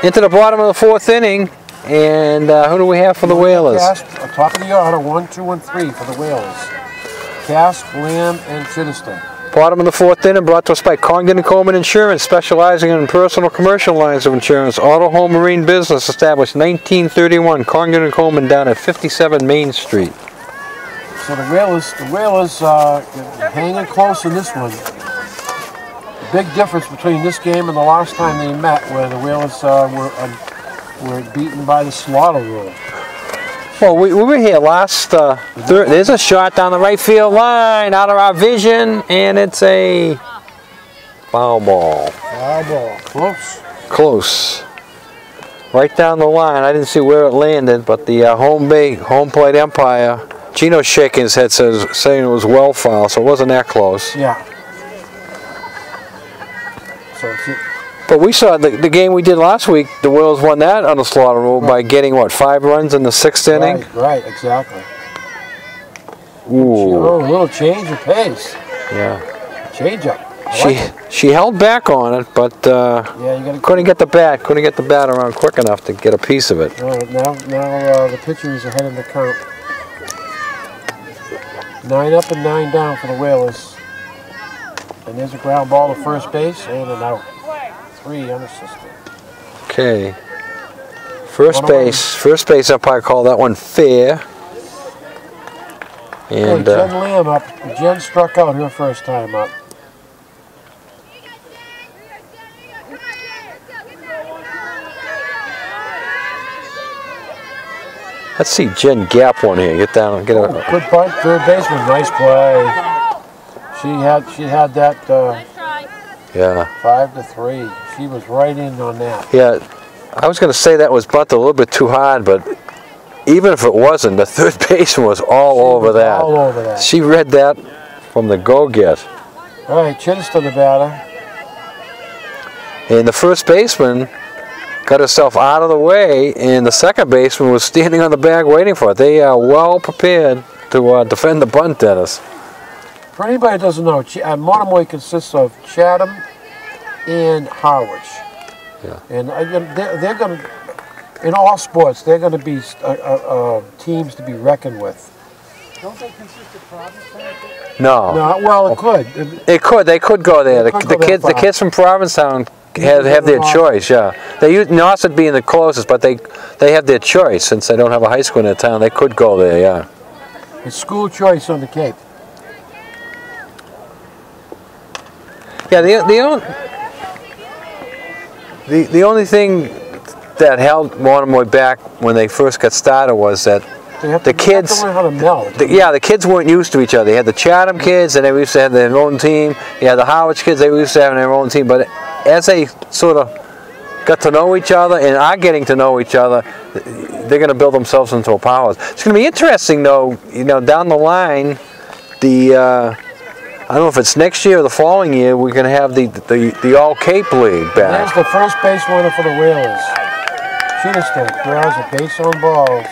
Into the bottom of the 4th inning, and who do we have for the Whalers? Cast, top of the order, 1, 2, and 3 for the Whalers. Cass, Lamb, and Chittenden. Bottom of the 4th inning, brought to us by Congdon & Coleman Insurance, specializing in personal commercial lines of insurance, auto, home, marine business, established 1931. Congdon & Coleman down at 57 Main Street. So the Whalers hanging close in this one. Big difference between this game and the last time they met, where the Whalers were beaten by the slaughter rule. Well, we were here last. There's a shot down the right field line, out of our vision, and it's a foul ball. Foul ball, close. Close. Right down the line. I didn't see where it landed, but the home plate umpire, Gino's shaking his head, saying it was well foul, so it wasn't that close. Yeah. But we saw the game we did last week, the Whalers won that on the slaughter rule by getting, what, 5 runs in the 6th inning? Right, exactly. Ooh. Oh, a little change of pace. Yeah. Change up. She held back on it, but yeah, couldn't get the bat around quick enough to get a piece of it. Now the pitcher is ahead in the count. 9 up and 9 down for the Whalers. And there's a ground ball to first base and an out. 3 unassisted. Okay. First base umpire called that one fair. And Jen Lamb up. Jen struck out her first time up. Let's see Jen gap one here. Get down. Get a good punt. Third baseman. Nice play. She had that. Yeah. 5-3. She was right in on that. Yeah, I was going to say that was bunted a little bit too hard, but even if it wasn't, the third baseman was all over that. All over that. She read that from the go-get. All right, Chittenden the batter. And the first baseman got herself out of the way, and the second baseman was standing on the bag waiting for it. They are well prepared to defend the bunt, Dennis. For anybody who doesn't know, Monomoy consists of Chatham and Harwich. Yeah. And they're going to, in all sports, they're going to be teams to be reckoned with. Don't they consist of Provincetown? No. No. Well, it could. It could. They could go there. The kids from Provincetown have their choice. Yeah. They use Nauset being the closest, but they have their choice since they don't have a high school in their town. They could go there. Yeah. It's school choice on the Cape. Yeah, the only thing that held Monomoy back when they first got started was that the kids, have to learn how to meld. The kids weren't used to each other. You had the Chatham kids, and they used to have their own team. You had the Harwich kids, they used to have their own team. But as they sort of got to know each other and are getting to know each other, they're going to build themselves into a powerhouse. It's going to be interesting, though. You know, down the line, I don't know if it's next year or the following year, we're going to have the All Cape League back. There's the first base winner for the Whalers. Chittenden draws a base on balls.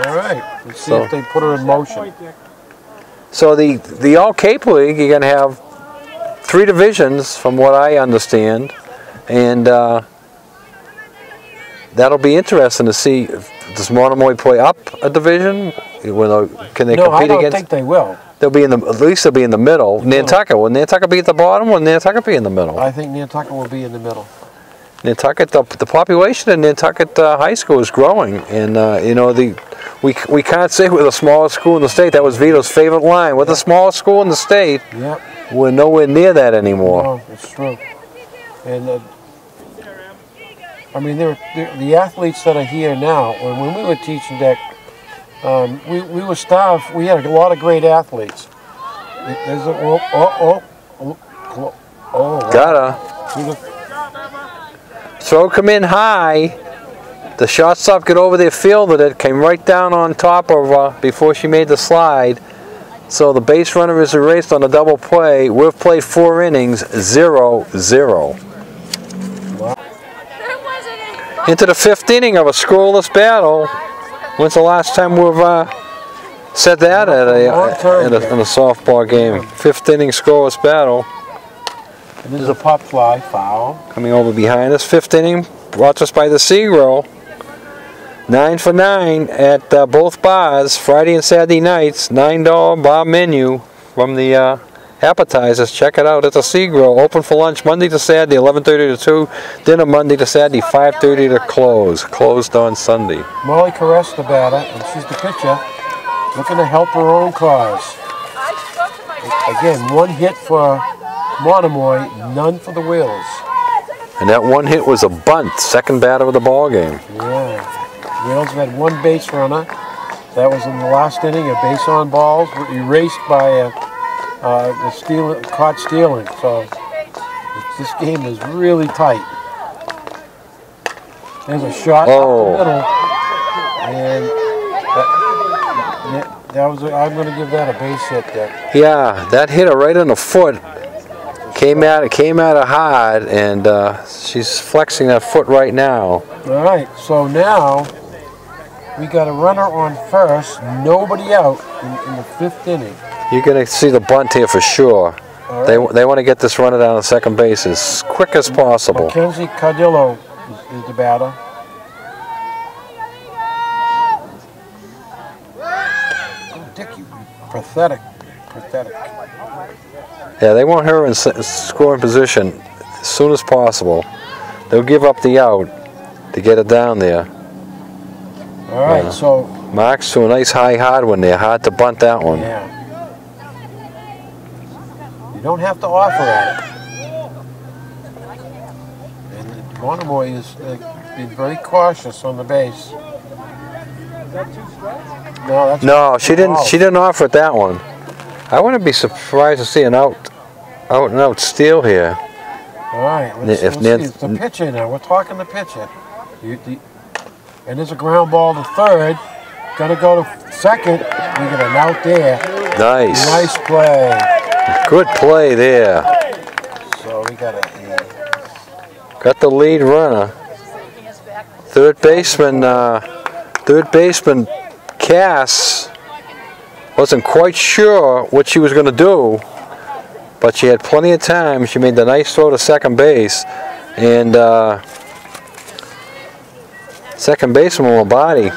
All right, let's see if they put her in motion. So the All Cape League, you're going to have 3 divisions, from what I understand, and that'll be interesting to see. Does Monomoy play up a division? Can they compete against? No, I don't think they will. They'll be at least they'll be in the middle. Nantucket, will Nantucket be at the bottom, or will Nantucket be in the middle? I think Nantucket will be in the middle. Nantucket, the population in Nantucket High School is growing, and you know, we can't say we're the smallest school in the state. That was Vito's favorite line. We're the smallest school in the state. Yep. We're nowhere near that anymore. No, it's true. And I mean, the athletes that are here now. When we were teaching that, we were staff. We had a lot of great athletes. There's a gotta throw come in high. The shortstop get over there, fielded it, came right down on top of her before she made the slide. So the base runner is erased on a double play. We've played 4 innings, 0-0. Into the 5th inning of a scoreless battle. When's the last time we've said that in a softball game? 5th inning scoreless battle. And this is a pop fly, foul. Coming over behind us, 5th inning, brought to us by the Seagrow. 9 for 9 at both bars, Friday and Saturday nights. $9 bar menu from the appetizers. Check it out at the Seagrow. Open for lunch Monday to Saturday, 11:30 to 2. Dinner Monday to Saturday, 5:30 to close. Closed on Sunday. Molly Caress, the batter, and she's the pitcher, looking to help her own cause. Again, 1 hit for Monomoy, none for the Wheels. And that 1 hit was a bunt, 2nd batter of the ball game. Yeah. Wheels had 1 base runner. That was in the last inning. A base on balls were erased by caught stealing. So this game is really tight. There's a shot up the middle, and I'm going to give that a base hit there. Yeah, that hit her right in the foot. Came at her hard, and she's flexing that foot right now. All right, so now we got a runner on first, nobody out in the 5th inning. You're going to see the bunt here for sure. Right. They want to get this runner down on second base as quick as possible. Mackenzie Cardillo is the batter. Oh, Dickie, pathetic. Yeah, they want her in scoring position as soon as possible. They'll give up the out to get it down there. All right, so Marks to a nice high hard one there. Hard to bunt that one. yeah, you don't have to offer at it. And Monomoy has been very cautious on the base. Is that 2 strikes? No, that's No, she didn't. foul. She didn't offer it that one. I wouldn't be surprised to see an out and out steal here. All right, let's see. It's the pitcher now. We're talking the pitcher. And there's a ground ball to third. Gonna go to second. We got an out there. Nice. Nice play. Good play there. So we got Got the lead runner. Third baseman Cass wasn't quite sure what she was going to do, but she had plenty of time. She made the nice throw to second base, and second baseman Lombardi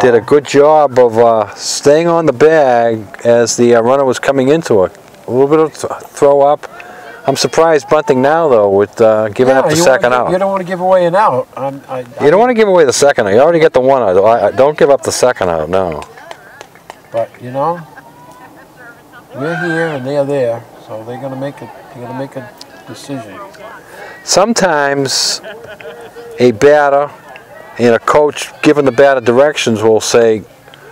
did a good job of staying on the bag as the runner was coming into it. A little bit of throw up. I'm surprised bunting now, though, with giving up the second out. You don't want to give away an out. You don't want to give away the second out. You already get the 1 out. Don't give up the second out, no. But you know, we're here and they're there, so they're gonna make a decision. Sometimes a batter and a coach giving the batter directions will say,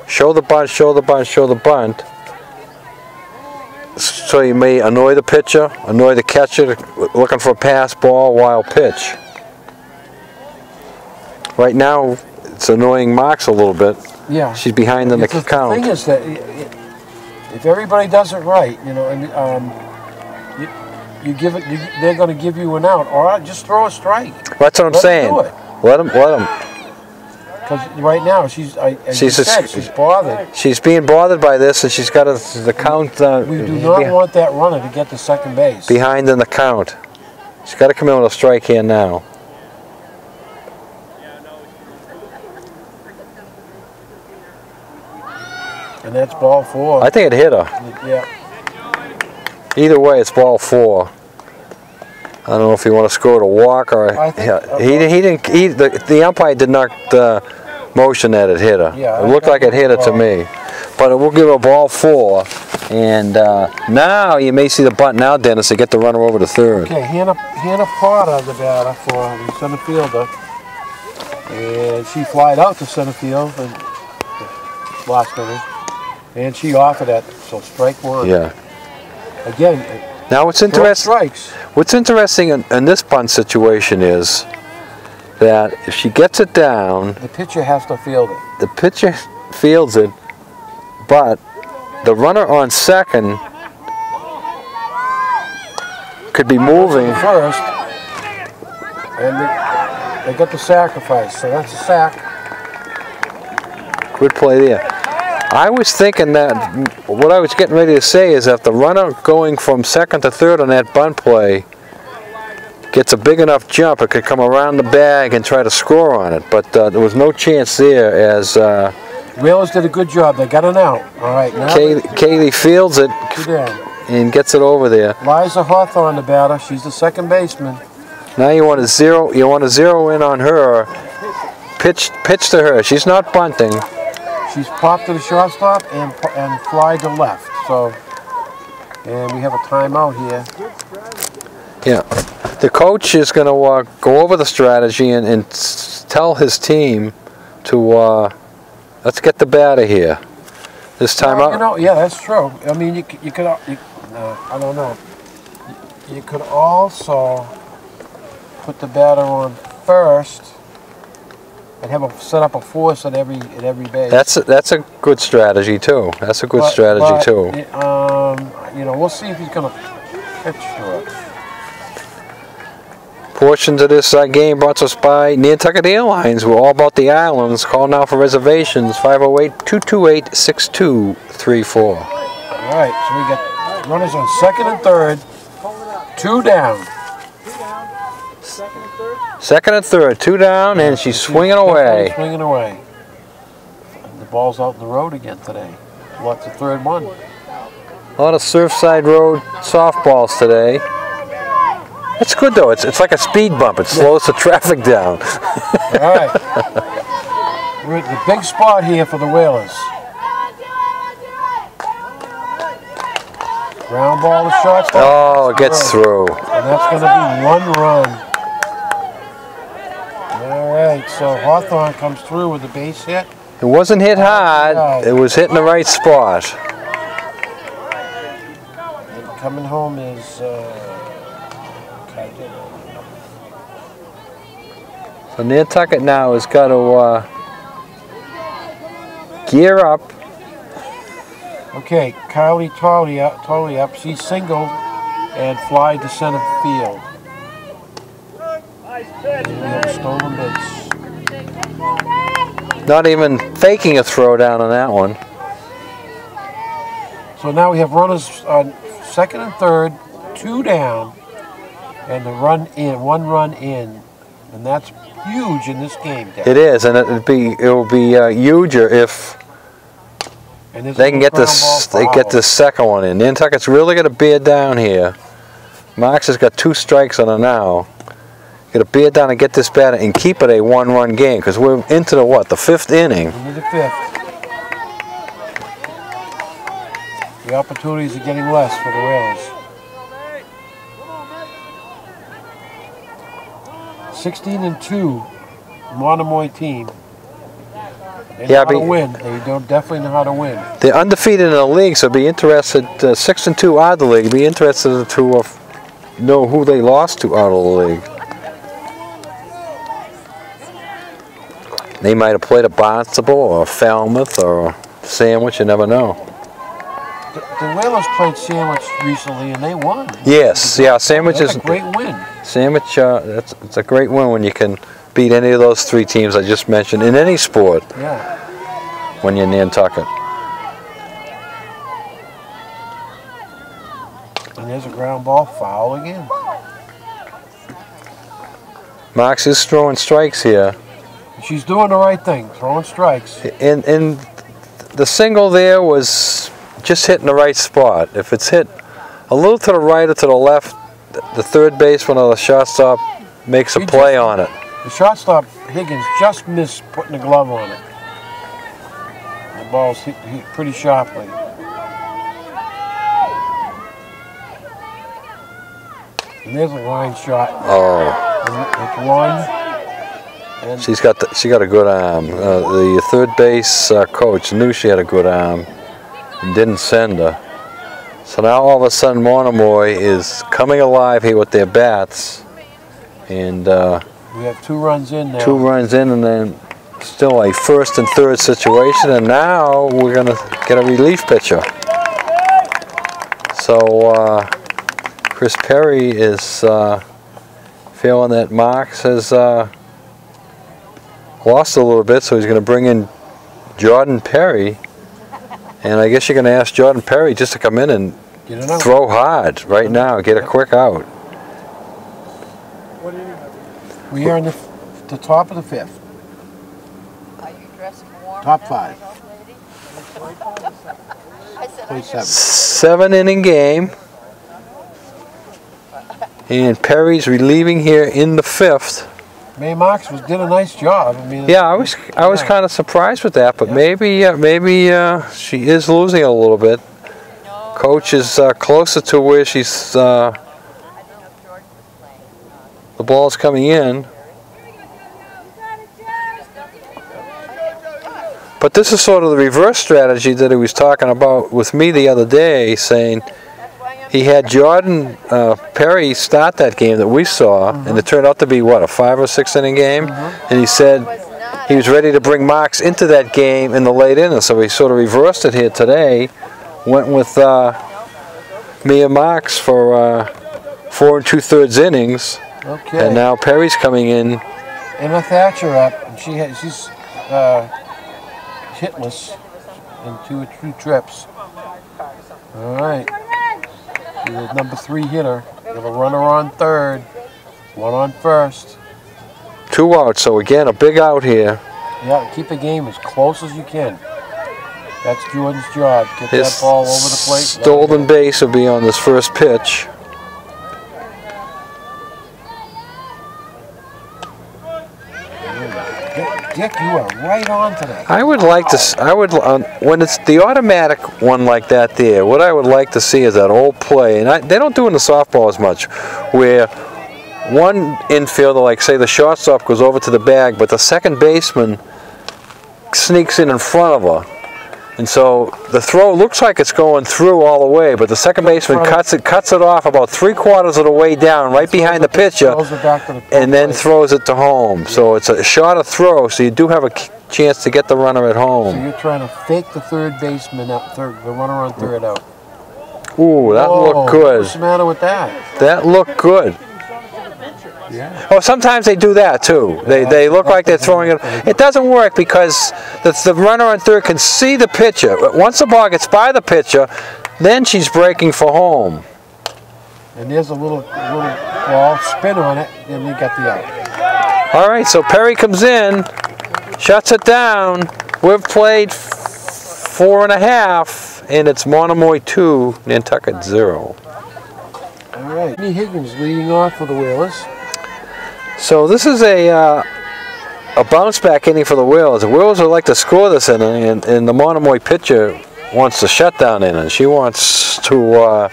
show the bunt, show the bunt, show the bunt. So you may annoy the pitcher, annoy the catcher looking for a pass ball, wild pitch. Right now, it's annoying Marks a little bit. Yeah. She's behind in the count. The thing is that if everybody does it right, you know, and you give it, they're going to give you an out, or just throw a strike. That's what I'm saying. Let them. Because right now she's bothered. She's being bothered by this, and she's got the count. We do not want that runner to get to second base. Behind in the count. She's got to come in with a strike here now. And that's ball 4. I think it hit her. Yeah. Either way, it's ball 4. I don't know if you want to score it a walk or the umpire did not motion that it hit her. Yeah, it looked like it hit her to me, but we'll give her ball 4. And now you may see the bunt now, Dennis, to get the runner over to third. Okay, Hannah Potter, the batter for the center fielder, and she flied out to center field and last inning, and she offered that, so strike 1. Yeah. Again. Now what's interesting in this bunt situation is that if she gets it down, the pitcher has to field it. The pitcher fields it, but the runner on second could be moving first, and they got the sacrifice, so that's a sack. Good play there. I was thinking that what I was getting ready to say is that the runner going from second to third on that bunt play gets a big enough jump, it could come around the bag and try to score on it. But there was no chance there as Whalers did a good job. They got an out. All right, now Kaylee fields it and gets it over there. Liza Hawthorne, the batter. She's the second baseman. Now you want to zero in on her. Pitch to her. She's not bunting. She's popped to the shortstop and fly to left. So, and we have a timeout here. Yeah, the coach is going to go over the strategy and tell his team to let's get the batter here. This timeout. You know, yeah, that's true. I mean, you could. I don't know. You could also put the batter on first. And have set up a force at every base. That's a good strategy too. That's a good strategy too. You know, we'll see if he's going to pitch to it. Portions of this game brought to us by Nantucket Airlines. We're all about the islands. Call now for reservations. 508-228-6234. All right, so we got runners on second and third. 2 down. Second and third, 2 down, and she's swinging away. Swinging away. And the ball's out in the road again today. What's the third one? A lot of Surfside Road softballs today. It's good though. It's like a speed bump. It slows the traffic down. All right. We're at the big spot here for the Whalers. Ground ball to shortstop. Oh, it gets through. And that's going to be 1 run. All right, so Hawthorne comes through with the base hit. It wasn't hit hard. It was hit in the right spot. And coming home is so Nantucket now has got to gear up. Okay, Kylie Tolley up. She singled and flied to center field. And we have a stolen base. Not even faking a throw down on that one. So now we have runners on second and third, 2 down, and the 1 run in, and that's huge in this game, Dad. It is, and it will be huger if they can get this. They get this second one in. Nantucket's really going to bear down here. Marks has got 2 strikes on her now. Got to bear down and get this batter and keep it a 1-run game because we're into the what? The 5th inning. Into the 5th. The opportunities are getting less for the Whalers. 16-2, Monomoy team. They know how to win. They definitely know how to win. They're undefeated in the league, so be interested. 6-2 out of the league. Be interested to know who they lost to out of the league. They might have played a Barnstable or a Falmouth or a Sandwich. You never know. The Whalers played Sandwich recently, and they won. Yes, yeah. Sandwich is a great win. Sandwich, it's a great win when you can beat any of those 3 teams I just mentioned in any sport. Yeah. When you're Nantucket. And there's a ground ball foul again. Marks is throwing strikes here. She's doing the right thing, throwing strikes. And the single there was just hitting the right spot. If it's hit a little to the right or to the left, the third baseman or the shortstop makes a play on it. The shortstop, Higgins, just missed putting the glove on it. The ball's hit pretty sharply. And there's a line shot. Oh. And it's 1. And she got a good arm. The third base coach knew she had a good arm and didn't send her. So now all of a sudden Monomoy is coming alive here with their bats. And we have 2 runs in now. 2 runs in, and then still a first and third situation, and now we're going to get a relief pitcher. So Chris Perry is feeling that Marks has lost a little bit, so he's going to bring in Jordan Perry. And I guess you're going to ask Jordan Perry just to come in and throw hard right now, get a quick out. We are in the top of the 5th. Are you dressed warm? Top 5. I said, 7-inning game. And Perry's relieving here in the 5th. May Marks did a nice job. I mean, Yeah, I was kind of surprised with that, but maybe she is losing a little bit. Coach is closer to where she's the ball's coming in. But this is sort of the reverse strategy that he was talking about with me the other day, saying he had Jordan Perry start that game that we saw, and it turned out to be, what, a 5 or 6 inning game? And he said he was ready to bring Marks into that game in the late innings, so he sort of reversed it here today, went with Mia Marks for 4 2/3 innings, and now Perry's coming in. Emma Thatcher up, and she's hitless in two trips. All right. She's the number 3 hitter. We have a runner on 3rd, 1 on 1st. 2 outs, so again, a big out here. Yeah, keep the game as close as you can. That's Jordan's job. Get His that ball over the plate. stolen base will be on this first pitch. Dick, you are right on today. I would like to. When it's the automatic one like that there. What I would like to see is that old play, and they don't do it in the softball as much, where one infielder, like say the shortstop, goes over to the bag, but the second baseman sneaks in front of her. And so the throw looks like it's going through all the way, but the second baseman cuts it off about 3/4 of the way down, right behind the pitcher, and then throws it to home. So it's a shorter throw, so you do have a chance to get the runner at home. So you're trying to fake the third baseman out, the runner on 3rd out. Ooh, that looked good. What's the matter with that? That looked good. Yeah. Oh, sometimes they do that too. They look like they're throwing it. It doesn't work because the runner on 3rd can see the pitcher. Once the ball gets by the pitcher, then she's breaking for home. And there's a little ball spin on it, and you got the out. All right, so Perry comes in, shuts it down. We've played 4.5, and it's Monomoy 2, Nantucket 0. All right. Higgins leading off for the Whalers. So this is a bounce back inning for the Whalers. The Whalers would like to score this inning, and the Monomoy pitcher wants to shut down inning. She wants to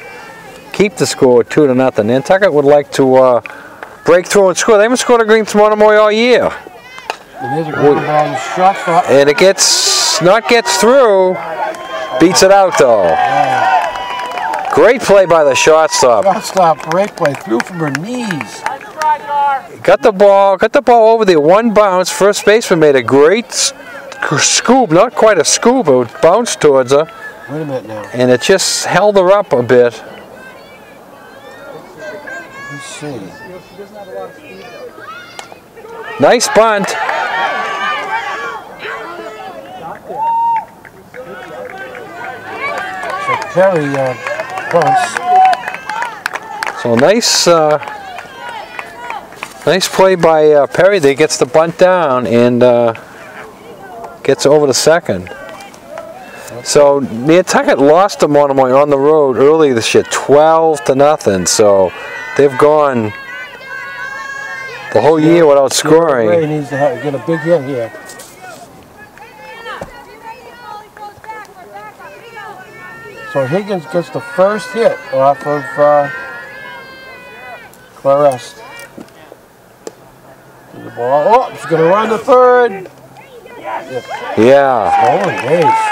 keep the score 2-0. Nantucket would like to break through and score. They haven't scored against Monomoy all year. And there's a ground ball, shotstop. And it gets through, beats it out though. Great play by the shortstop. Shotstop break play, through from her knees. Got the ball over there, one bounce. First baseman made a great scoop, not quite a scoop, but it bounced towards her. Wait a minute now. And it just held her up a bit. Let's see. Nice bunt. So Perry bunts. So nice play by Perry. They gets the bunt down and gets over to second. So Nantucket lost to Monomoy on the road early this year, 12-0. So they've gone the whole year without scoring. Ray needs to get a big hit here. So Higgins gets the first hit off of Clarest. The ball. Oh, she's going to run the 3rd. Yeah. Stolen base.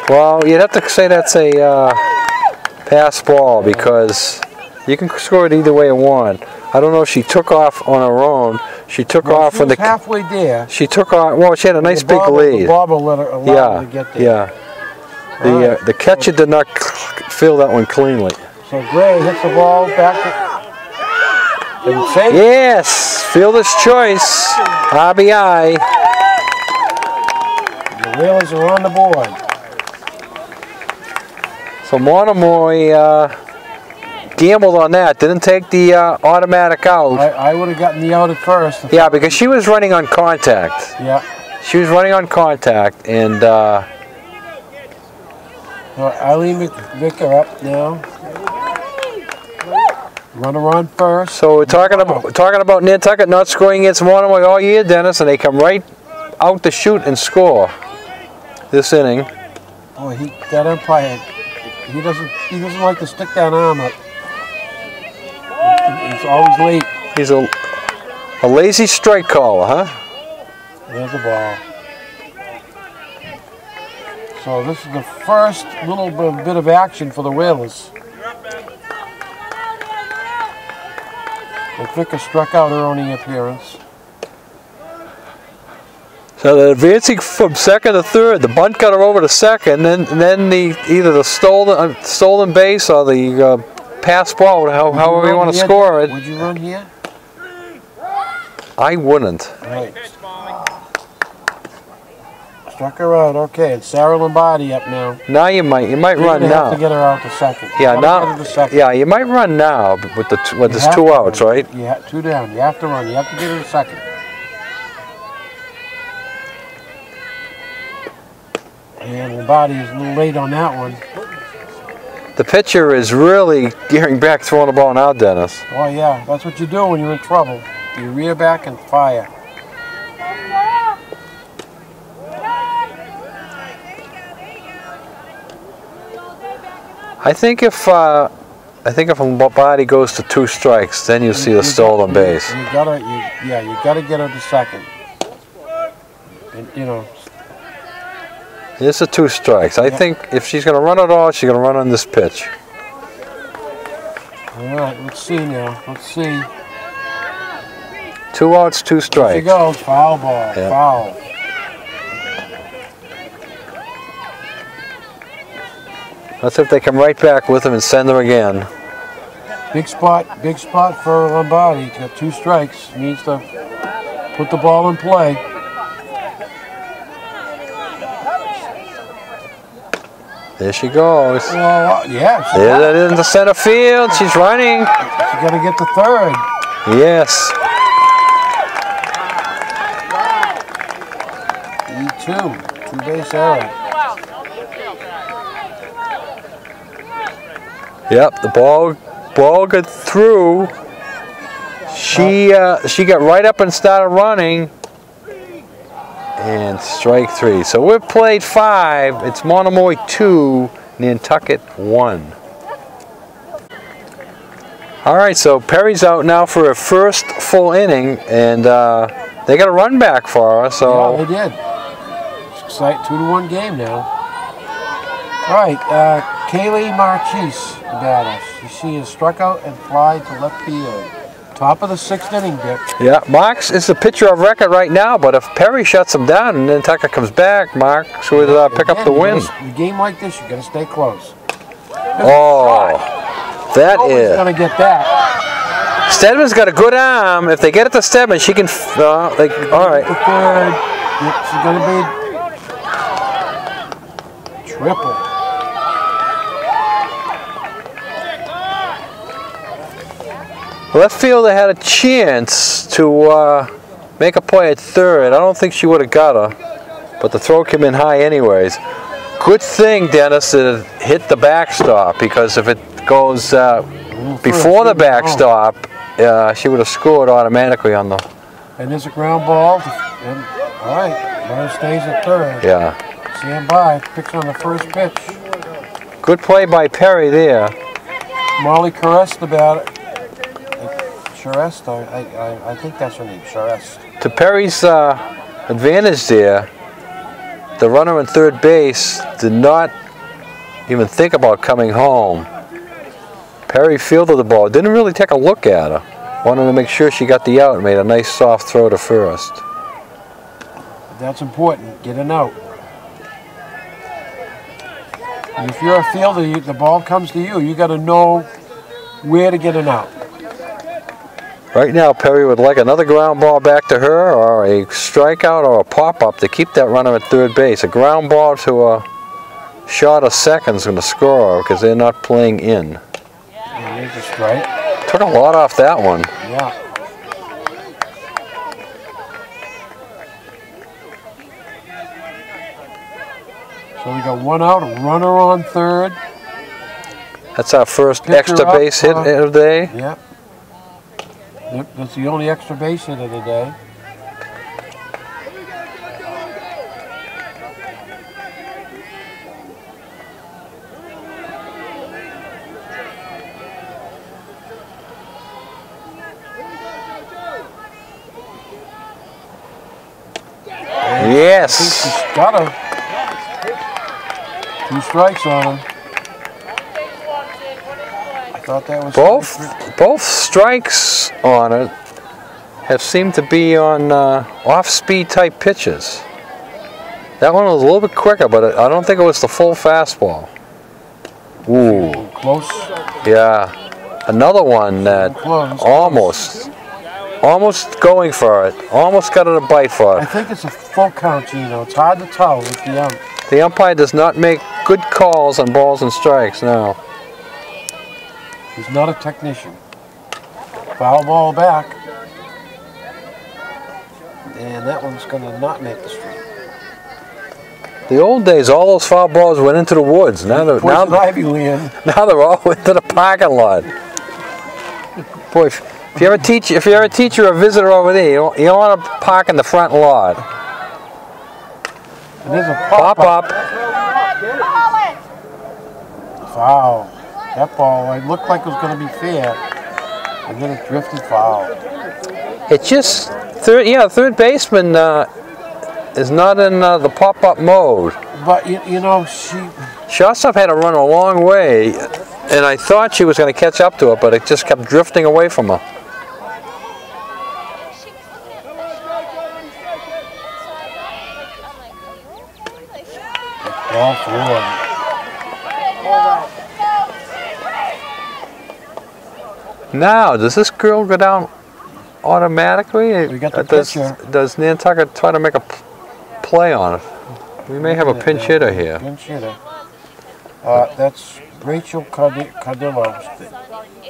Well, you'd have to say that's a pass ball because you can score it either way you want. I don't know if she took off on her own. She took off when the halfway there. She took off. Well, she had a nice big lead. The bobble let her allow her to get there. Yeah. The catcher did not fill that one cleanly. So Gray hits the ball back. Yes, fielder's choice. RBI. The Whalers are on the board. So Monomoy gambled on that. Didn't take the automatic out. I would have gotten the out at first. Yeah, because she was running on contact. Yeah. She was running on contact, and Eileen McVicker up now. Runner on first. so we're talking about Nantucket not scoring against Monomoy all year, Dennis, and they come right out to shoot and score this inning. Oh, that umpire, he doesn't like to stick that arm up. He's always late. He's a lazy strike caller, huh? There's the ball. So this is the first little bit of action for the Whalers. McVicker struck out her only appearance. So they're advancing from second to third. The bunt got her over to second, and then either the stolen base or the pass ball, however you want to score it. Would you run here? I wouldn't. Right. Struck her out. Okay, and Sarah Lombardi up now. Now you might run You now. have to get her out to second. Yeah, Get her to second. yeah, you might run now with there's have 2 to outs, run. right? Yeah, 2 down. You have to run. You have to get her to second. And Lombardi is a little late on that one. The pitcher is really gearing back, throwing the ball now, Dennis. Oh yeah, that's what you do when you're in trouble. You rear back and fire. I think if Lombardi goes to 2 strikes, then you see the stolen base. You gotta get her to second. And, you know. It's a 2 strikes. I think if she's going to run at all, she's going to run on this pitch. All right, let's see now. Let's see. 2 outs, 2 strikes. There she goes. Foul ball. Yeah. Foul. Let's see if they come right back with him and send her again. Big spot for Lombardi. He's got 2 strikes. He needs to put the ball in play. There she goes. Well, yeah. There's that into center field. She's running. She's got to get to third. Yes. E2. 2-base error. Yep, the ball got through. She got right up and started running. And strike 3. So we've played 5. It's Monomoy 2, Nantucket 1. All right, so Perry's out now for her first full inning, and they got a run back for her. So yeah, they did. It's exciting. 2-1 game now. All right, Kaylee Marchese, the batter. She is struck out and fly to left field. Top of the 6th inning, Dick. yeah, Marks is the pitcher of record right now, but if Perry shuts him down and Nantucket comes back, Marks would pick up the win. In a game like this, you got to stay close. Oh, that Always is. going to get that. Stedman's got a good arm. If they get it to Stedman, she can. All right. The third. She's going to be triple. Left fielder had a chance to make a play at third. I don't think she would have got her, but the throw came in high anyways. Good thing, Dennis, that it hit the backstop, because if it goes before the backstop, she would have scored automatically on the. And there's a ground ball. And, all right, runner stays at third. Yeah. Stand by. Picks on the first pitch. Good play by Perry there. Molly Caress, the batter. Charest, I think that's her name, Charest. To Perry's advantage there, the runner in third base did not even think about coming home. Perry fielded the ball, didn't really take a look at her. Wanted to make sure she got the out and made a nice soft throw to first. That's important, get an out. And if you're a fielder, the ball comes to you. You got to know where to get an out. Right now, Perry would like another ground ball back to her, or a strikeout, or a pop-up to keep that runner at third base. A ground ball to a shot of second's going to score, because they're not playing in. And There's a strike. Took a lot off that one. Yeah. So we got 1 out, a runner on third. That's our first Pitcher extra up, base hit of the day. Yeah. Yep, that's the only extra base hit of the day. Yes. He's got him. 2 strikes on him. I thought that was Both strikes on it have seemed to be on off-speed type pitches. That one was a little bit quicker, but I don't think it was the full fastball. Ooh. Close. Yeah. Another one that almost going for it. Almost got it a bite for I it. think it's a full count, Gino. It's hard to tell with the ump. The umpire does not make good calls on balls and strikes now. He's not a technician. Foul ball back. And that one's going to not make the street. The old days, all those foul balls went into the woods. Now they're Ivy land. now they're all into the parking lot. Boy, if you're a teacher or a visitor over there, you don't want to park in the front lot. And there's a Pop up. Foul. That ball, it looked like it was going to be fair, and then it drifted foul. It just third baseman is not in the pop-up mode. But you know, Shortstop had to run a long way, and I thought she was going to catch up to it, but it just kept drifting away from her. Ball forward. Now, does this girl go down automatically? We got the pitcher. Does Nantucket try to make a play on it? We may have a pinch hitter here. Pinch hitter. That's Rachel Cardillo.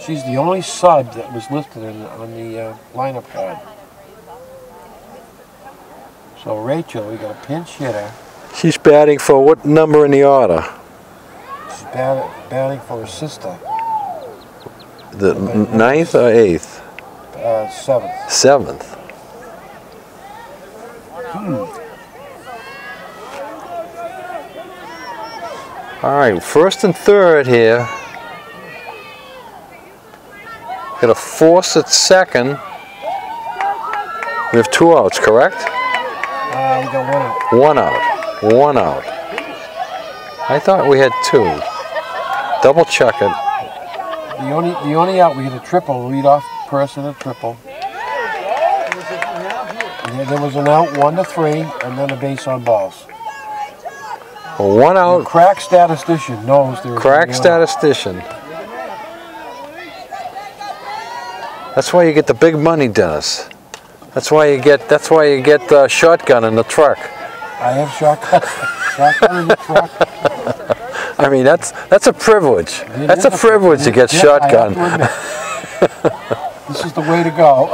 She's the only sub that was listed on the lineup card. So Rachel, we got a pinch hitter. She's batting for what number in the order? She's batting for her sister. The 9th or 8th? 7th. 7th. All right, first and third here. Got a force at second. We have 2 outs, correct? We got 1 out. 1 out. 1 out. I thought we had 2. Double check it. The only out, we had a triple, lead off person, a triple. And there was an out, 1 to 3, and then a base on balls. 1 out. The crack statistician knows there was Crack statistician. That's why you get the big money, Dennis. That's why you get shotgun in the truck. I have shotgun in the truck. I mean, that's a privilege. That's a privilege to get shotgun. This is the way to go.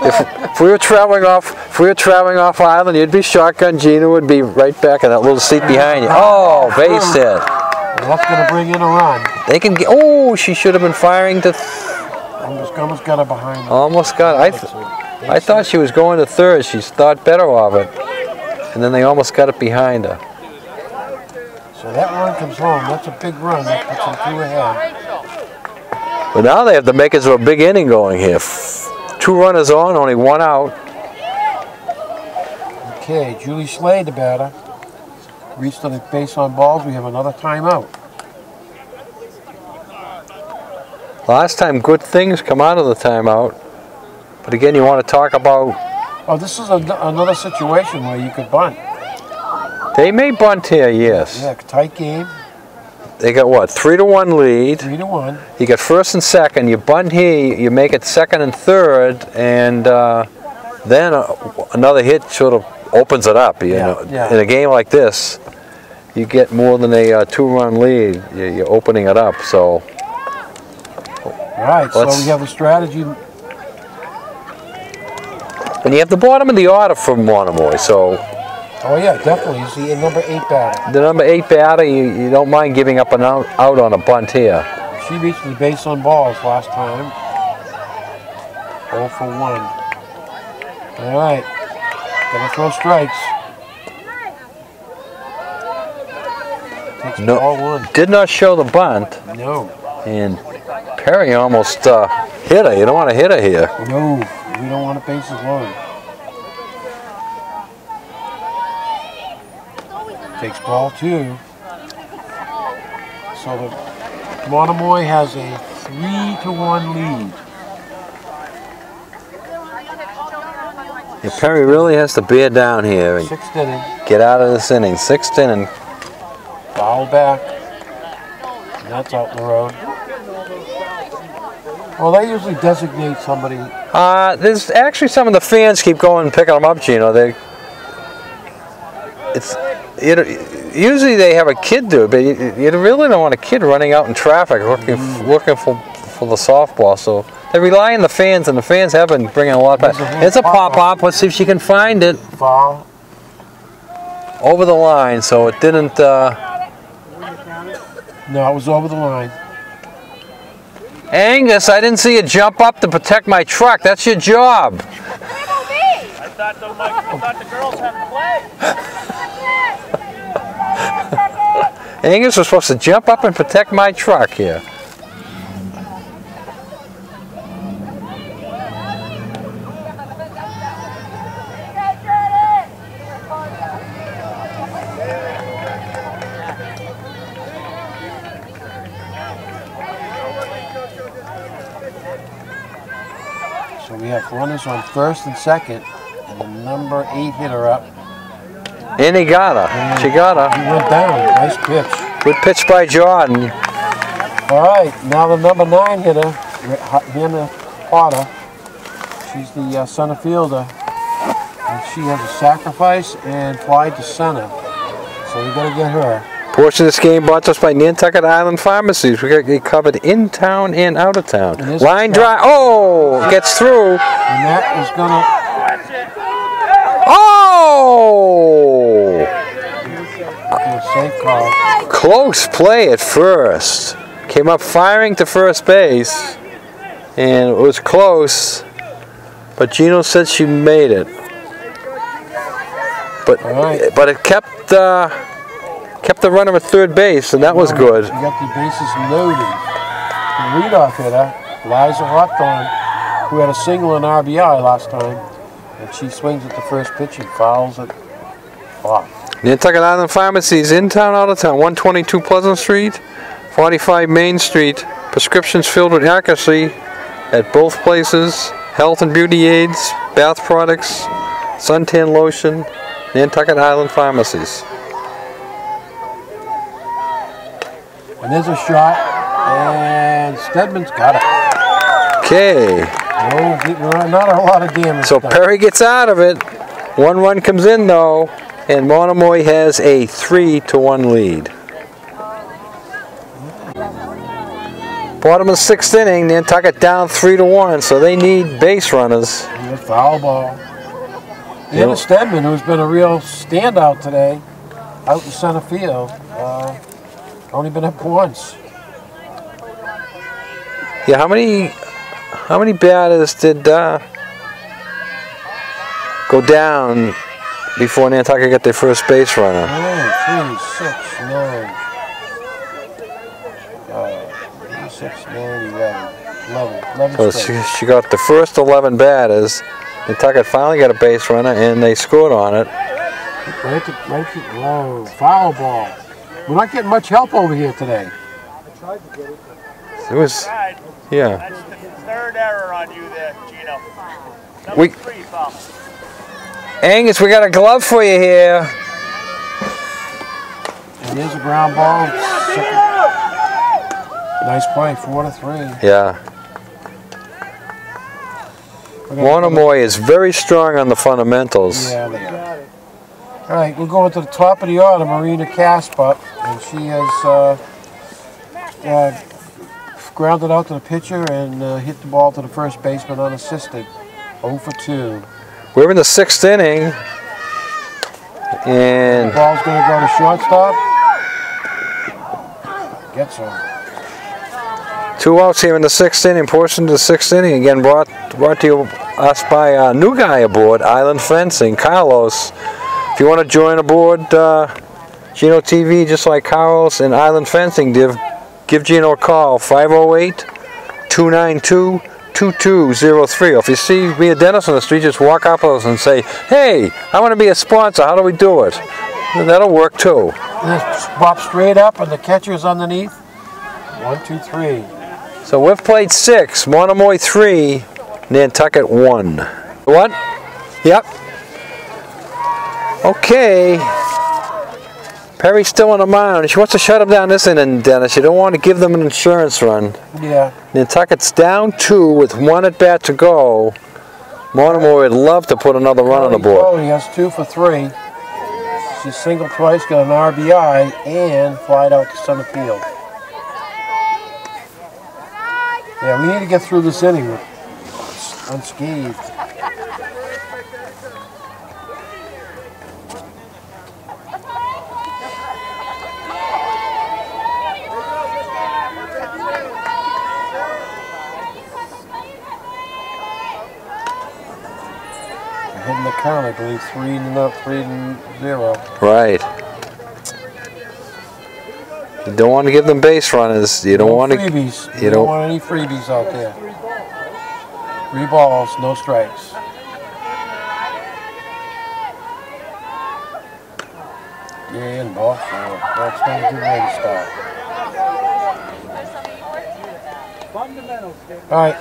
If we were traveling off island, you'd be shotgun. Gina would be right back in that little seat behind you. Oh, base hit. That's going to bring in a run. They can get. Oh, she should have been firing to. Almost got her behind her. Almost got. I thought she was going to third. She thought better of it, and then they almost got it behind her. So that run comes home. That's a big run. That puts them 2 ahead. But now they have to make it to a big inning going here. 2 runners on, only 1 out. Okay, Julie Slade, the batter. Reached on the base on balls. We have another timeout. Last time, good things come out of the timeout. But again, you want to talk about... Oh, this is another situation where you could bunt. They may bunt here, yes. Yeah, tight game. They got what, 3-1 lead. 3-1. You got first and second. You bunt here, you make it second and third, and then another hit sort of opens it up. You know, in a game like this, you get more than a 2-run lead. You're opening it up. So right, so we have the strategy. And you have the bottom of the order for Monomoy, so. Oh yeah, definitely. He's the number 8 batter. The number 8 batter, you don't mind giving up an out on a bunt here. She reached the base on balls last time. 0 for 1. All right, gonna throw strikes. Takes ball 1. Did not show the bunt. No. And Perry almost hit her. You don't want to hit her here. No, we don't want to bases loaded. Takes ball 2. So the Monomoy has a 3-1 lead. Yeah, Perry really has to bear down here and 6th inning. get out of this inning. 6th inning. Foul back. And that's out in the road. Well, they usually designate somebody. There's actually some of the fans keep going and picking them up, Gino. Usually they have a kid do it, but you really don't want a kid running out in traffic looking for the softball. So they rely on the fans, and the fans have been bringing a lot back. It's a pop-up. Let's see if she can find it. Foul. Over the line, so it didn't... No, it was over the line. Angus, I didn't see you jump up to protect my truck. That's your job. I thought the girls had to play. Angus was supposed to jump up and protect my truck here. So we have runners on 1st and 2nd, and the number 8 hitter up. And he got her. She got her. He went down. Nice pitch. Good pitch by Jordan. All right, now the number 9 hitter, Hannah Potter. She's the center fielder, and she has a sacrifice and fly to center. So we got to get her. Portion of this game brought to us by Nantucket Island Pharmacies. We got it covered in town and out of town. Line drive. Oh, gets through. And that is gonna. Oh! Safe call. Close play at first. Came up firing to first base, and it was close. But Gino said she made it. But it kept the runner at third base, and that was good. You got the bases loaded. The leadoff hitter, Liza Hawthorne, who had a single and RBI last time, and she swings at the first pitch and fouls it off. Nantucket Island Pharmacies, in town, out of town. 122 Pleasant Street, 45 Main Street. Prescriptions filled with accuracy at both places. Health and beauty aids, bath products, suntan lotion. Nantucket Island Pharmacies. And there's a shot, and Stedman's got it. Okay. No, not a lot of damage. So Perry gets out of it. 1 run comes in though, and Monomoy has a 3-1 lead. Bottom of the 6th inning, Nantucket down 3-1, so they need base runners. And a foul ball. Hannah Stedman, who's been a real standout today, out in center field. Only been up once. Yeah, how many batters did go down before Nantucket got their first base runner? 9, 3, 6, 9. 6, 9, 11 So she got the first 11 batters. Nantucket finally got a base runner, and they scored on it. Whoa, foul ball. We're not getting much help over here today. I tried to get it. It was, yeah. That's the 3rd error on you there, Gino. We- Number 3, Tom. Angus, we got a glove for you here. And here's a ground ball. Nice play, 4-3. Yeah. Monomoy is very strong on the fundamentals. Yeah, they are. All right, we're going to the top of the order, Marina Casper, and she has grounded out to the pitcher and hit the ball to the first baseman unassisted. 0 for 2. We're in the 6th inning. And the ball's going to go to shortstop. Gets him. 2 outs here in the 6th inning. Portion of the 6th inning. Again, brought to us by a new guy aboard, Island Fencing, Carlos. If you want to join aboard Gino TV, just like Carlos and Island Fencing, give Gino a call, 508-292-2203. Or if you see me or Dennis on the street, just walk up to us and say, hey, I want to be a sponsor. How do we do it? And that'll work too. And this pop straight up and the catcher's underneath. 1, 2, 3. So we've played 6, Monomoy 3, Nantucket 1. What? Yep. Okay. Perry's still on the mound. She wants to shut him down this inning, Dennis. You don't want to give them an insurance run. Yeah. Nantucket's down 2 with 1 at bat to go. Monomoy would love to put another run on the board. Oh, he has 2 for 3. She singled twice, got an RBI, and flied out to center field. Yeah, we need to get through this inning unscathed. Hitting the count, I believe, 3-0. Right. You don't want to give them base runners. You don't want to. Freebies. You don't want any freebies out there. 3 balls, no strikes. Yeah, and ball 4. That's not a good way to start. All right.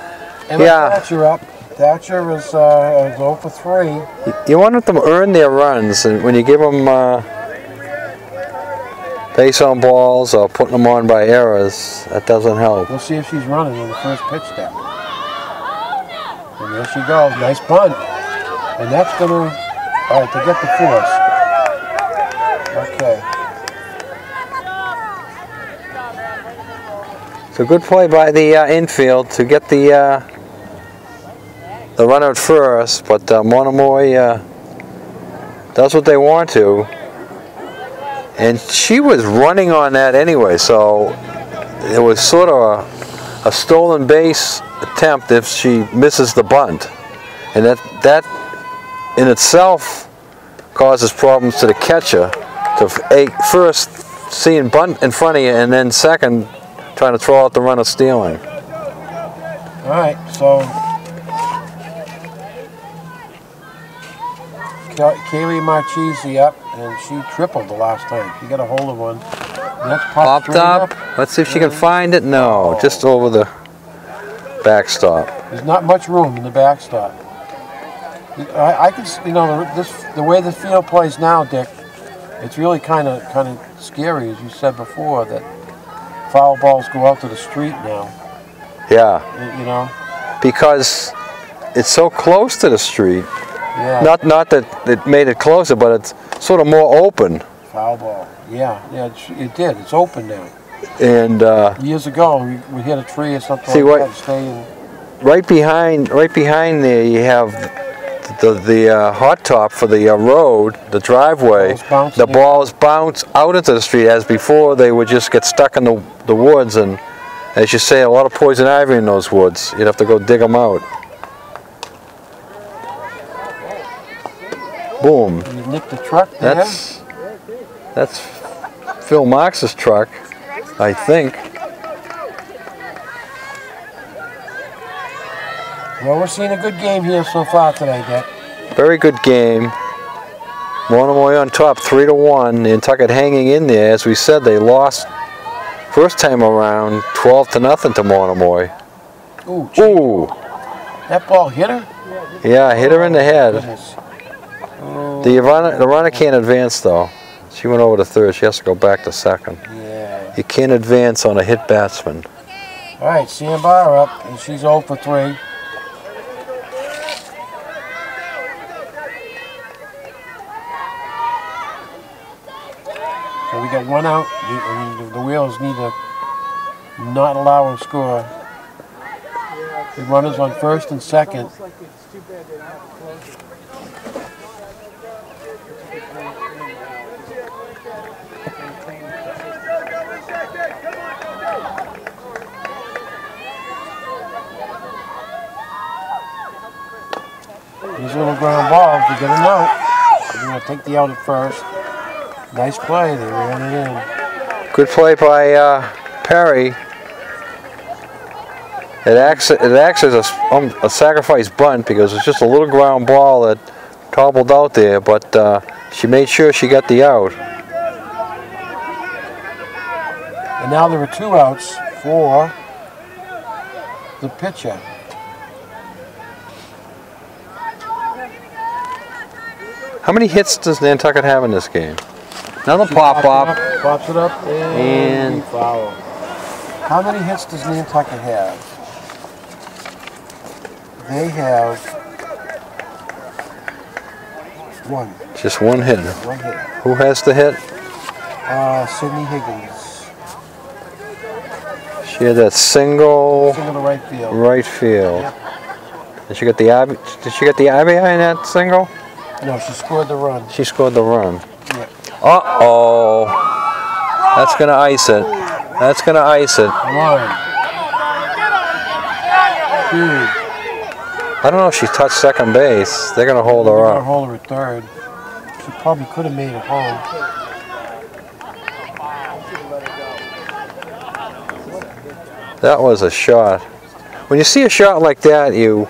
And Thatcher up. Thatcher is 0 for 3. You want them to earn their runs, and when you give them base on balls or putting them on by errors, that doesn't help. We'll see if she's running on the first pitch step. And there she goes. Nice bunt. And that's going to, all right, to get the force. Okay. It's a good play by the infield to get the runner at first, but Monomoy does what they want to. And she was running on that anyway, so it was sort of a stolen base attempt if she misses the bunt. And that in itself causes problems to the catcher, to first seeing bunt in front of you, and then second, trying to throw out the runner stealing. All right, so Kaylee Marchese up, and she tripled the last time. She got a hold of one. That's popped up. Let's see if she can find it. No, just over the backstop. There's not much room in the backstop. I can, you know, the way the field plays now, Dick. It's really kind of scary, as you said before, that foul balls go out to the street now. Yeah. You know. Because it's so close to the street. Yeah. Not that it made it closer, but it's sort of more open. Foul ball. Yeah, it did. It's open now. And years ago, we hit a tree or something like that. Stay in. Right behind there, you have the hot top for the road, the driveway. The balls bounce out into the street. As before, they would just get stuck in the woods, and as you say, a lot of poison ivy in those woods. You'd have to go dig them out. Boom. You nicked the truck there? That's Phil Marx's truck, I think. Well, we're seeing a good game here so far today, Dick. Very good game. Monomoy on top, 3-1. Nantucket hanging in there. As we said, they lost first time around, 12-0 to Monomoy. Ooh. Ooh. That ball hit her? Yeah, hit her in the head. Goodness. The runner can't advance though. She went over to third. She has to go back to second. Yeah. You can't advance on a hit batsman. All right, Sambar up, and she's 0 for 3. So we got 1 out. The Wheels need to not allow a score. The runners on first and second. These little ground balls, you get a note. You're going to take the out at first. Nice play, they ran it in. Good play by Perry. It acts as a sacrifice bunt because it's just a little ground ball that toppled out there, but she made sure she got the out. And now there are 2 outs for the pitcher. How many hits does Nantucket have in this game? Another pop-up. Pops it up and foul. How many hits does Nantucket have? They have 1. Just 1 hit. 1 hit. Who has the hit? Sydney Higgins. She had that single to right field. Right field. Yep. Did she get the RBI in that single? No, she scored the run. She scored the run. Yep. Uh-oh. That's going to ice it. That's going to ice it. 1, 2. I don't know if she touched second base. They're going to hold her They're up. going to hold her at third. She probably could have made it home. That was a shot. When you see a shot like that, you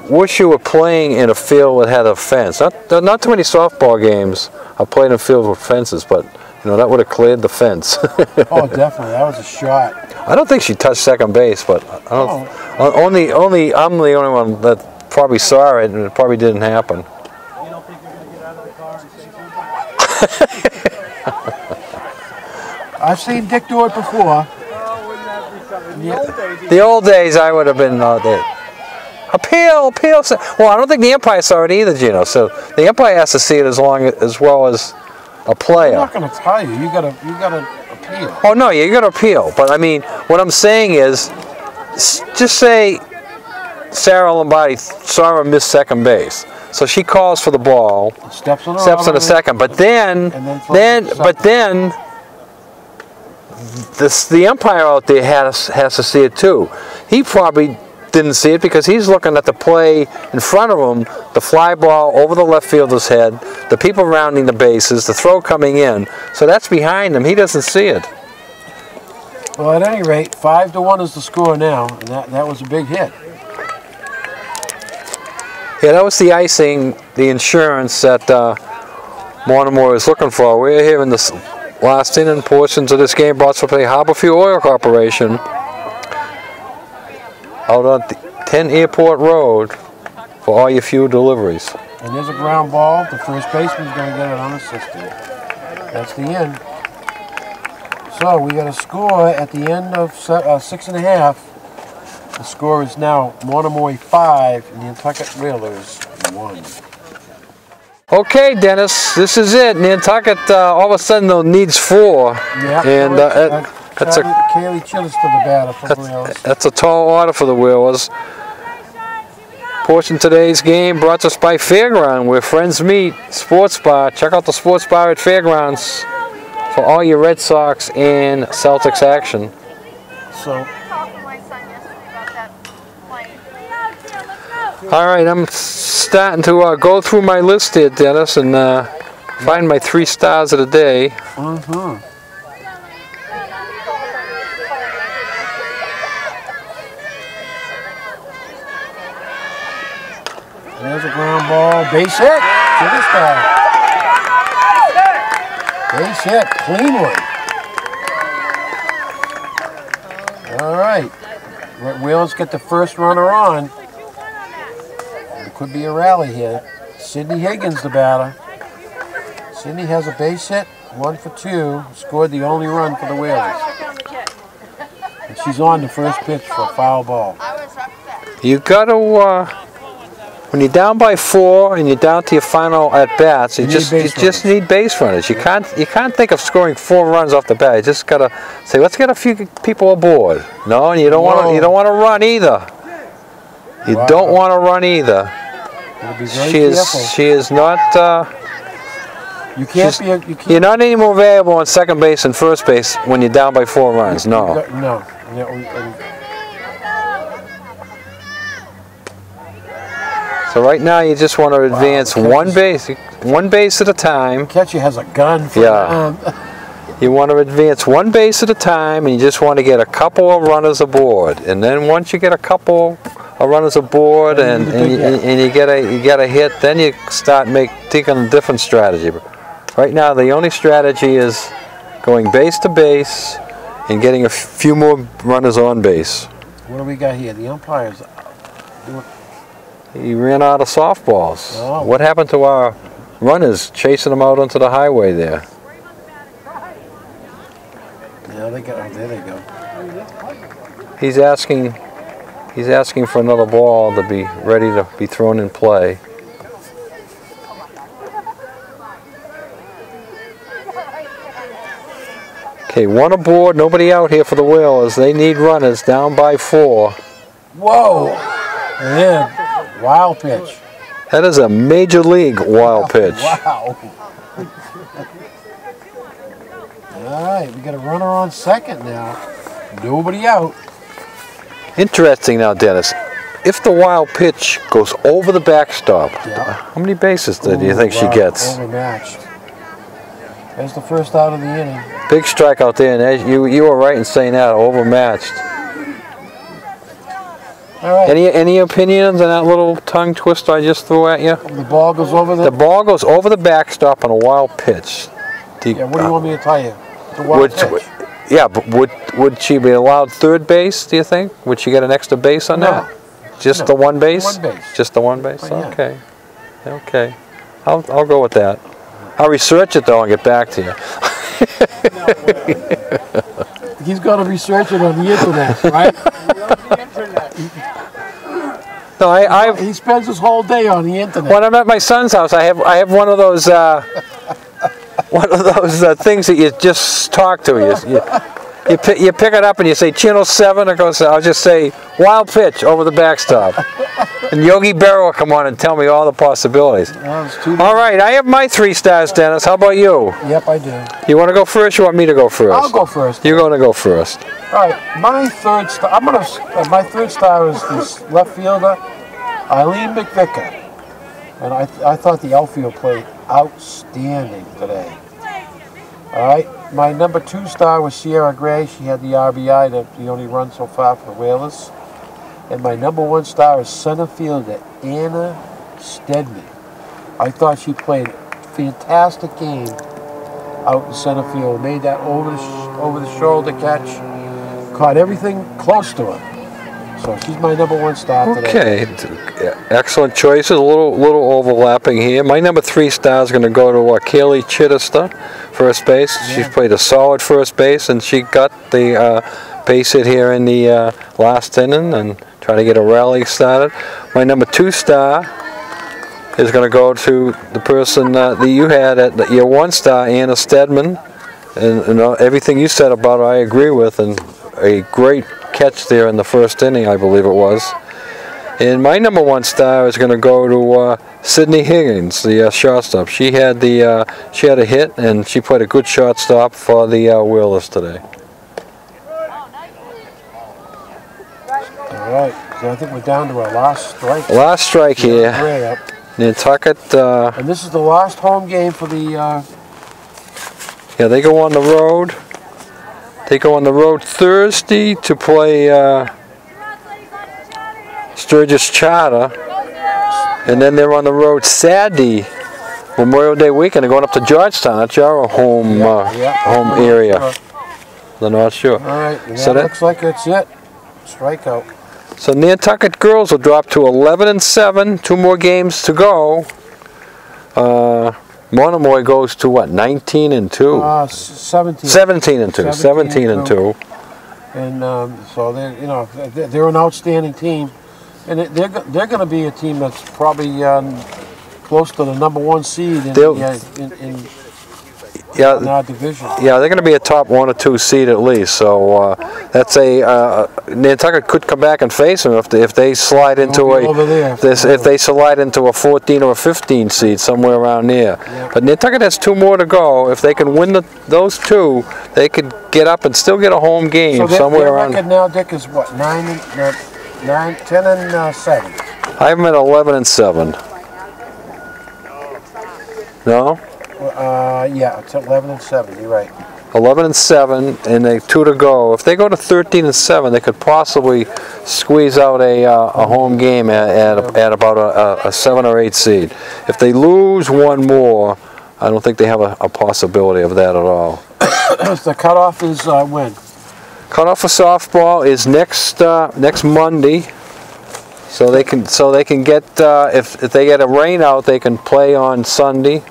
wish you were playing in a field that had a fence. Not too many softball games are played in fields with fences, but you know that would have cleared the fence. Oh, definitely. That was a shot. I don't think she touched second base, but I don't. I'm the only one that probably saw it, and it probably didn't happen. You don't think you're going to get out of the car and say something? I've seen Dick do it before. The old days, I would have been there. Appeal. Well, I don't think the umpire saw it either, Gino. So the umpire has to see it as well as a player. I'm not going to tell you. You got to appeal. Oh no, you got to appeal. But I mean, what I'm saying is, just say Sarah Lombardi saw her miss second base, so she calls for the ball, Steps on the second, but then the umpire out there has to see it too. He probably didn't see it because he's looking at the play in front of him, the fly ball over the left fielder's head, the people rounding the bases, the throw coming in. So that's behind him. He doesn't see it. Well, at any rate, 5-1 is the score now, and that was a big hit. Yeah, that was the icing, the insurance that Monomoy was looking for. We're here in the last inning portions of this game brought to play Harborview Oil Corporation out on 10 Airport Road for all your fuel deliveries. And there's a ground ball. The first baseman's going to get it unassisted. That's the end. So we got a score at the end of 6.5. The score is now Monomoy 5 and the Nantucket Whalers 1. Okay, Dennis, this is it. Nantucket all of a sudden needs 4. Yeah, and that's Kaylee Chillis to the batter for the Whalers. That's a tall order for the Whalers. Portion of today's game brought to us by Fairground, where friends meet. Sports Bar. Check out the Sports Bar at Fairgrounds for all your Red Sox and Celtics action. So. All right, I'm starting to go through my list here, Dennis, and find my 3 stars of the day. Mm-hmm. There's a ground ball, base hit to this guy. Base hit, clean one. All right, Whalers get the first runner on. It could be a rally here. Sydney Higgins, the batter. Sydney has a base hit, 1 for 2. Scored the only run for the Whalers. And she's on the first pitch for a foul ball. You got to When you're down by 4 and you're down to your final at bats, you just need base runners. You can't think of scoring 4 runs off the bat. You just gotta say, let's get a few people aboard. No, and you don't want to run either. You don't want to run either. She is not. You're not any more valuable on second base and first base when you're down by 4 runs. No. No. So right now you just want to advance one base at a time. Catcher has a gun. You want to advance one base at a time, and you just want to get a couple of runners aboard. And then once you get a couple of runners aboard, and you get a hit, then you start taking a different strategy. But right now the only strategy is going base to base and getting a few more runners on base. What do we got here? The umpires. He ran out of softballs. Oh. What happened to our runners chasing them out onto the highway there? Yeah, there they go. He's asking for another ball to be ready to be thrown in play. Okay, 1 aboard, nobody out here for the Whalers. They need runners, down by 4. Whoa! Yeah. Wild pitch. That is a major league wild pitch. Wow. All right, we got a runner on second now. Nobody out. Interesting now, Dennis. If the wild pitch goes over the backstop, how many bases do you think she gets? Overmatched. There's the first out of the inning. Big strikeout there, and you were right in saying that, overmatched. All right. Any opinions on that little tongue twister I just threw at you? The ball goes over the ball goes over the backstop on a wild pitch. What do you want me to tell you? The wild pitch. Yeah, but would she be allowed third base, do you think? Would she get an extra base on that? Just the one base? One base. Just the one base? Oh, yeah. Okay. Okay. I'll go with that. I'll research it though and get back to you. He's got to research it on the internet, right? No, he spends his whole day on the internet. When I'm at my son's house, I have one of those things that you just talk to. You pick it up and you say channel 7. It goes. I'll just say wild pitch over the backstop, and Yogi Berra will come on and tell me all the possibilities. All right, I have my 3 stars, Dennis. How about you? Yep, I do. You want to go first? Or you want me to go first? I'll go first. You're going to go first. All right, my third star. My third star is this left fielder, Eileen McVicker, and I thought the outfield played outstanding today. All right, my number 2 star was Sierra Gray. She had the RBI, the only run so far for the Whalers. And my number 1 star is center fielder Anna Stedman. I thought she played a fantastic game out in center field. Made that over the shoulder catch. Caught everything close to her. So she's my number 1 star today. Okay, excellent choices. A little overlapping here. My number 3 star is going to go to Kaylee Chittister, first base. Yeah. She's played a solid first base, and she got the base hit here in the last inning and trying to get a rally started. My number 2 star is going to go to the person that you had at your 1 star, Anna Stedman, and everything you said about her, I agree with, and a great catch there in the first inning, I believe it was. And my number 1 star is going to go to Sydney Higgins, the shortstop. She had a hit, and she played a good shortstop for the Whalers today. All right, so I think we're down to our last strike. Last strike here. Nantucket. And this is the last home game for the. Yeah, they go on the road. They go on the road Thursday to play Sturgis Charter, and then they're on the road Saturday, Memorial Day weekend. They're going up to Georgetown. That's your home home area. They're not sure. All right, so that looks like that's it. Strikeout. So Nantucket girls will drop to 11-7. 2 more games to go. Monomoy goes to what? 19-2. 17. 17-2. 17-2. And so they're an outstanding team. And they're going to be a team that's probably close to the #1 seed in our division. Yeah, they're going to be a top 1 or 2 seed at least. So that's Nantucket could come back and face them if they slide into if they slide into a 14 or a 15 seed somewhere around there. Yeah. But Nantucket has 2 more to go. If they can win those 2, they could get up and still get a home game somewhere their around. record now, Dick, is what, 10 and 7. I have them at 11 and 7. No? Yeah, it's 11 and 7. You're right. 11 and 7, and they 2 to go. If they go to 13 and 7, they could possibly squeeze out a home game at about a 7 or 8 seed. If they lose 1 more, I don't think they have a possibility of that at all. The cutoff is when? Cutoff for softball is next Monday. So they can get if they get a rain out, they can play on Sunday.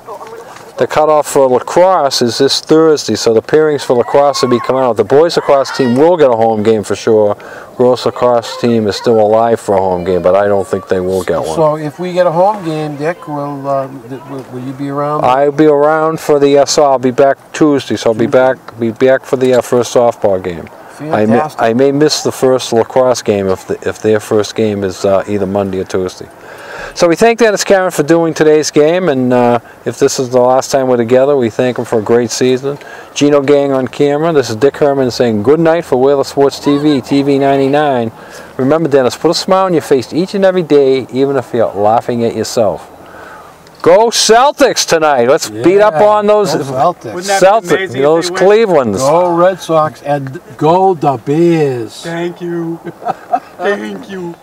The cutoff for lacrosse is this Thursday, so the pairings for lacrosse will be coming out. The boys lacrosse team will get a home game for sure. Girls lacrosse team is still alive for a home game, but I don't think they will get one. So if we get a home game, Dick, will you be around? I'll be around for the I'll be back Tuesday, so I'll be back for the first softball game. I may miss the first lacrosse game if their first game is either Monday or Tuesday. So we thank Dennis Karen for doing today's game, and if this is the last time we're together, we thank him for a great season. Gino Gang on camera. This is Dick Herman saying good night for Whaler Sports TV, TV 99. Remember, Dennis, put a smile on your face each and every day, even if you're laughing at yourself. Go Celtics tonight. Let's beat up on those Celtics, those Clevelands. Go Red Sox, and go the Bears. Thank you. Thank you.